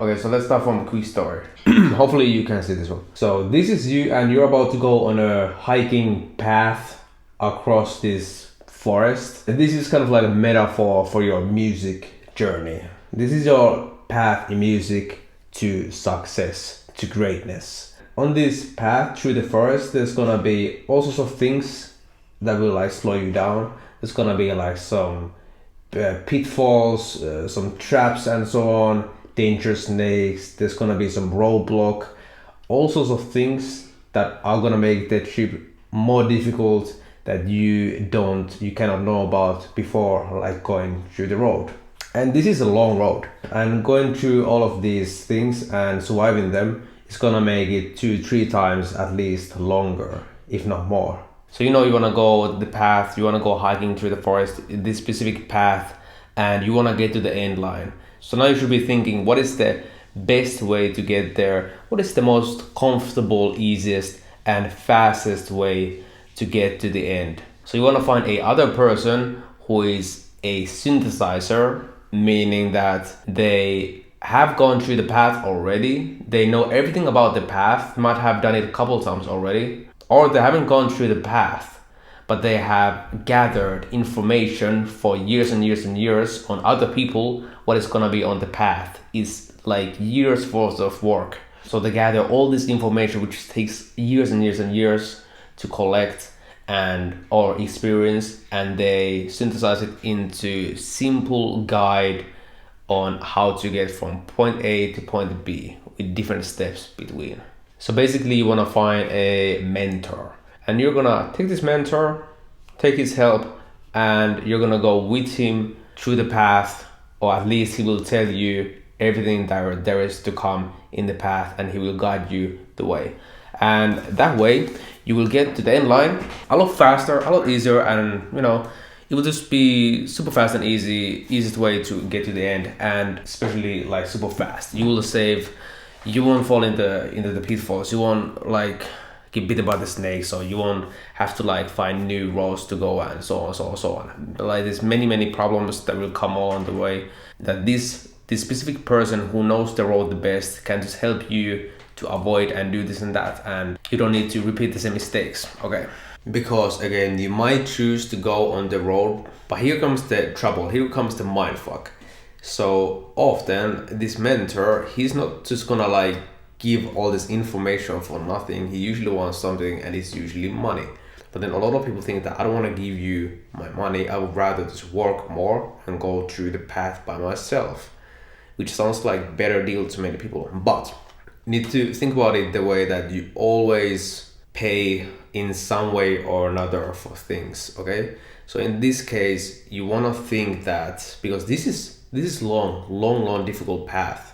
Okay, so let's start from a quick story. Hopefully you can see this one. So this is you and you're about to go on a hiking path across this forest. And this is kind of like a metaphor for your music journey. This is your path in music to success, to greatness. On this path through the forest, there's gonna be all sorts of things that will like slow you down. There's gonna be like some pitfalls, some traps and so on, dangerous snakes. There's gonna be some roadblock, all sorts of things that are gonna make the trip more difficult that you cannot know about before like going through the road. And this is a long road, and going through all of these things and surviving them is gonna make it 2-3 times at least longer, if not more. So you wanna go the path, you wanna go hiking through the forest, this specific path, and you wanna get to the end line. So now you should be thinking, what is the best way to get there? What is the most comfortable, easiest, and fastest way to get to the end? So you wanna find a other person who is a synthesizer, meaning that they have gone through the path already. They know everything about the path, might have done it a couple times already. Or they haven't gone through the path, but they have gathered information for years and years and years on other people, what is gonna be on the path. Is like years worth of work. So they gather all this information, which takes years and years and years to collect and or experience, and they synthesize it into simple guide on how to get from point A to point B with different steps between. So basically you wanna find a mentor, and you're gonna take this mentor, take his help, and you're gonna go with him through the path, or at least he will tell you everything that there is to come in the path, and he will guide you the way. And that way you will get to the end line a lot faster, a lot easier, and it will just be super fast and easiest way to get to the end, and especially like super fast. You will save. You won't fall into the pitfalls. You won't like get bitten by the snakes, or you won't have to like find new roads to go and so on. Like there's many problems that will come along the way, that this specific person who knows the road the best can just help you to avoid and do this and that, and you don't need to repeat the same mistakes. Okay, because again, you might choose to go on the road, but here comes the trouble, here comes the mindfuck. So often this mentor, he's not just gonna like give all this information for nothing. He usually wants something, and it's usually money. But then a lot of people think that I don't want to give you my money, I would rather just work more and go through the path by myself, which sounds like better deal to many people. But you need to think about it the way that you always pay in some way or another for things. Okay, so in this case you want to think that, because this is long difficult path,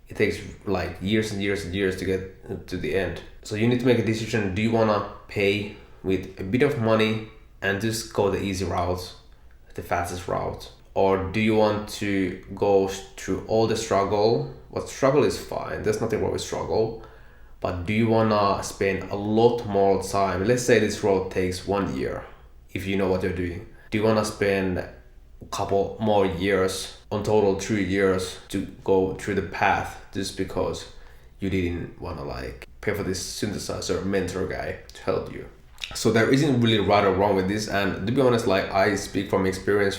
it takes like years and years and years to get to the end. So you need to make a decision. Do you want to pay with a bit of money and just go the easy route, the fastest route? Or do you want to go through all the struggle? What struggle is fine, there's nothing wrong with struggle, but do you want to spend a lot more time? Let's say this road takes 1 year, if you know what you're doing. Do you want to spend a couple more years, on total 3 years, to go through the path just because you didn't want to like pay for this synthesizer mentor guy to help you? So there isn't really right or wrong with this, and to be honest, like I speak from experience.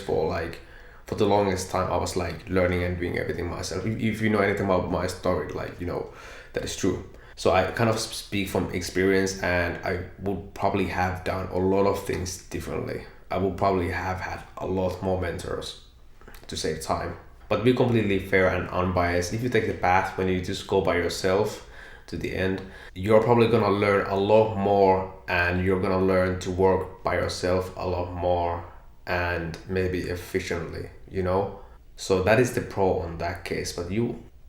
For the longest time I was like learning and doing everything myself. If you know anything about my story, like that is true. So I kind of speak from experience, and I would probably have done a lot of things differently. I would probably have had a lot more mentors to save time. But be completely fair and unbiased. If you take the path when you just go by yourself to the end, you're probably gonna learn a lot more, and you're gonna learn to work by yourself a lot more and maybe efficiently, so that is the pro on that case.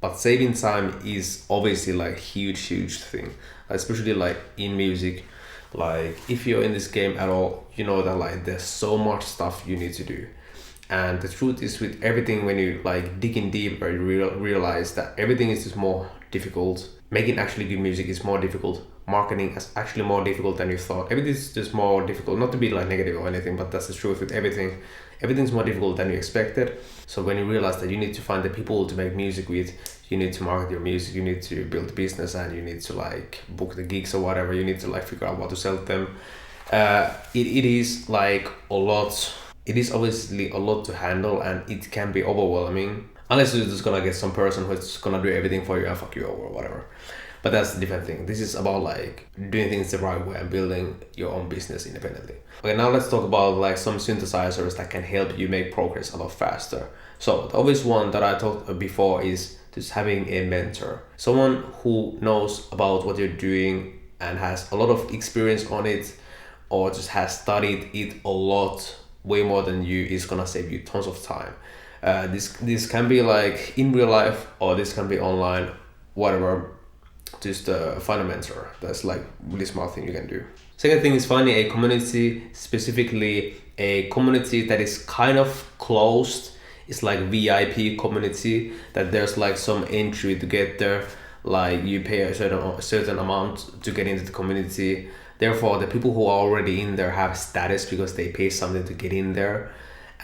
But saving time is obviously like huge thing, especially like in music. Like if you're in this game at all, you know that like there's so much stuff you need to do, and the truth is with everything, when you like dig in deeper, you realize that everything is just more difficult. Making actually good music is more difficult. Marketing is actually more difficult than you thought. Everything is just more difficult. Not to be like negative or anything, but that's the truth with everything. everything's more difficult than you expected. So when you realize that you need to find the people to make music with, you need to market your music, you need to build a business, and you need to like book the gigs or whatever, you need to like figure out what to sell them. It is like a lot. It is obviously a lot to handle, and it can be overwhelming unless you're just gonna get some person who's gonna do everything for you and fuck you over or whatever. But that's a different thing. This is about like doing things the right way and building your own business independently. Okay, now let's talk about like some synthesizers that can help you make progress a lot faster. So the obvious one that I talked before is just having a mentor, someone who knows about what you're doing and has a lot of experience on it, or just has studied it a lot, way more than you, is gonna save you tons of time. This can be like in real life, or this can be online, whatever. Just find a mentor. That's like really smart thing you can do. Second thing is finding a community, specifically a community that is kind of closed. It's like VIP community, that there's like some entry to get there. Like you pay a certain amount to get into the community. Therefore, the people who are already in there have status because they pay something to get in there,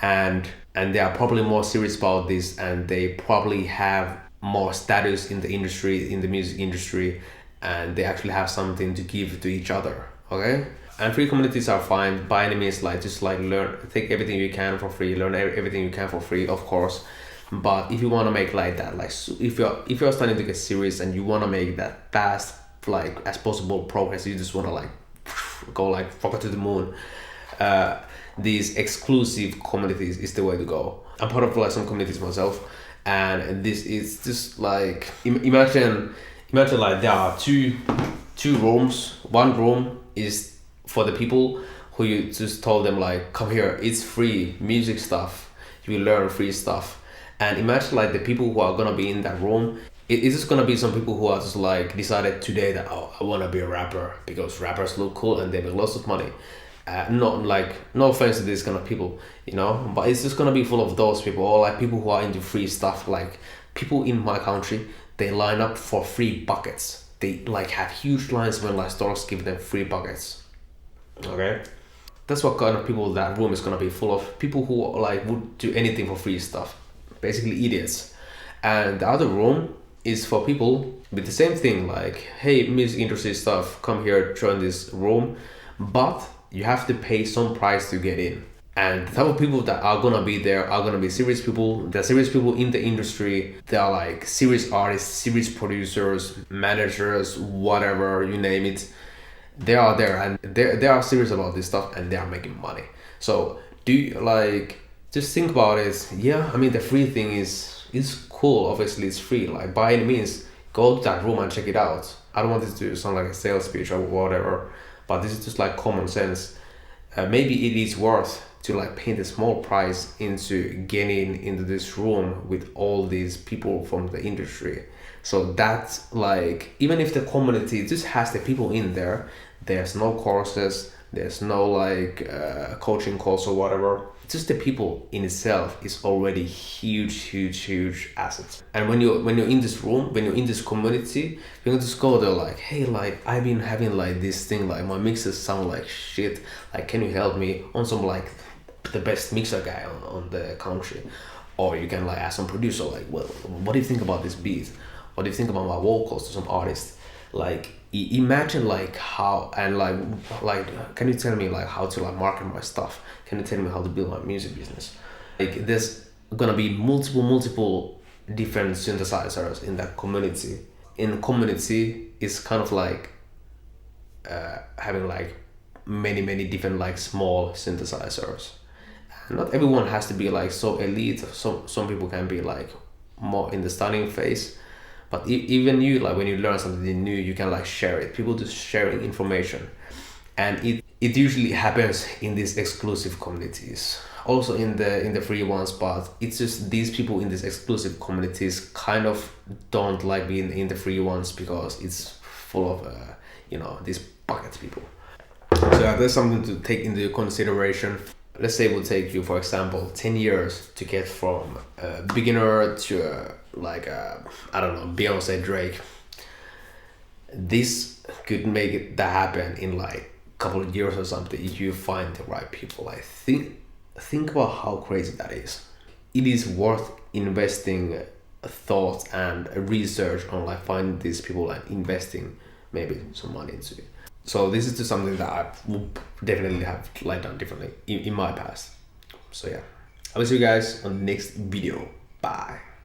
and they are probably more serious about this, and they probably have more status in the industry, in the music industry, and they actually have something to give to each other. Okay, and free communities are fine by any means. Like just like take everything you can for free, learn everything you can for free, of course. But if you want to make like that, like if you're starting to get serious and you want to make that fast like as possible progress, you just want to like go like rocket to the moon, these exclusive communities is the way to go. I'm part of like some communities myself, and this is just like imagine like there are two rooms. One room is for the people who you just told them like, come here, it's free music stuff, you will learn free stuff. And imagine like the people who are gonna be in that room, it's just gonna be some people who are just like decided today that, oh, I wanna be a rapper because rappers look cool and they make lots of money. Not like, no offense to these kind of people, you know, but it's just gonna be full of those people, or like people who are into free stuff. Like people in my country, they line up for free buckets. They like have huge lines when like stores give them free buckets. Okay, that's what kind of people that room is gonna be full of. People who like would do anything for free stuff, basically idiots. And the other room is for people with the same thing, like, hey, music industry stuff, come here, join this room, but you have to pay some price to get in. And the type of people that are gonna be there are gonna be serious people. They're serious people in the industry. They are like serious artists, serious producers, managers, whatever, you name it. They are there and they are serious about this stuff, and they are making money. So do you like, just think about it. Yeah, I mean the free thing is cool. Obviously it's free. Like by any means, go to that room and check it out. I don't want this to sound like a sales speech or whatever, but this is just like common sense. Maybe it is worth to like pay the small price into getting into this room with all these people from the industry. So that's like, even if the community just has the people in there, there's no courses, there's no like coaching calls or whatever, just the people in itself is already huge assets. And when you're in this room, when you're in this community, you can just go there like, hey, like I've been having like this thing, like my mixes sound like shit, like can you help me on some like the best mixer guy on the country? Or you can like ask some producer like, well, what do you think about this beat? What do you think about my vocals to some artist? Like imagine like how, and like can you tell me like how to like market my stuff? Can you tell me how to build my music business? Like there's gonna be multiple different synthesizers in that community. In community it's kind of like having like many different like small synthesizers. Not everyone has to be like so elite. Some people can be like more in the starting phase. But even you, like when you learn something new, you can like share it. People just sharing information, and it usually happens in these exclusive communities. Also in the free ones, but it's just these people in these exclusive communities kind of don't like being in the free ones because it's full of these bucket people. So there's something to take into consideration. Let's say it will take you, for example, 10 years to get from a beginner to I don't know, Beyonce, Drake. This could make that happen in like a couple of years or something if you find the right people. I think think about how crazy that is. It is worth investing thought and research on like finding these people and investing maybe some money into it. So this is just something that I would definitely have like done differently in my past. So yeah, I will see you guys on the next video. Bye.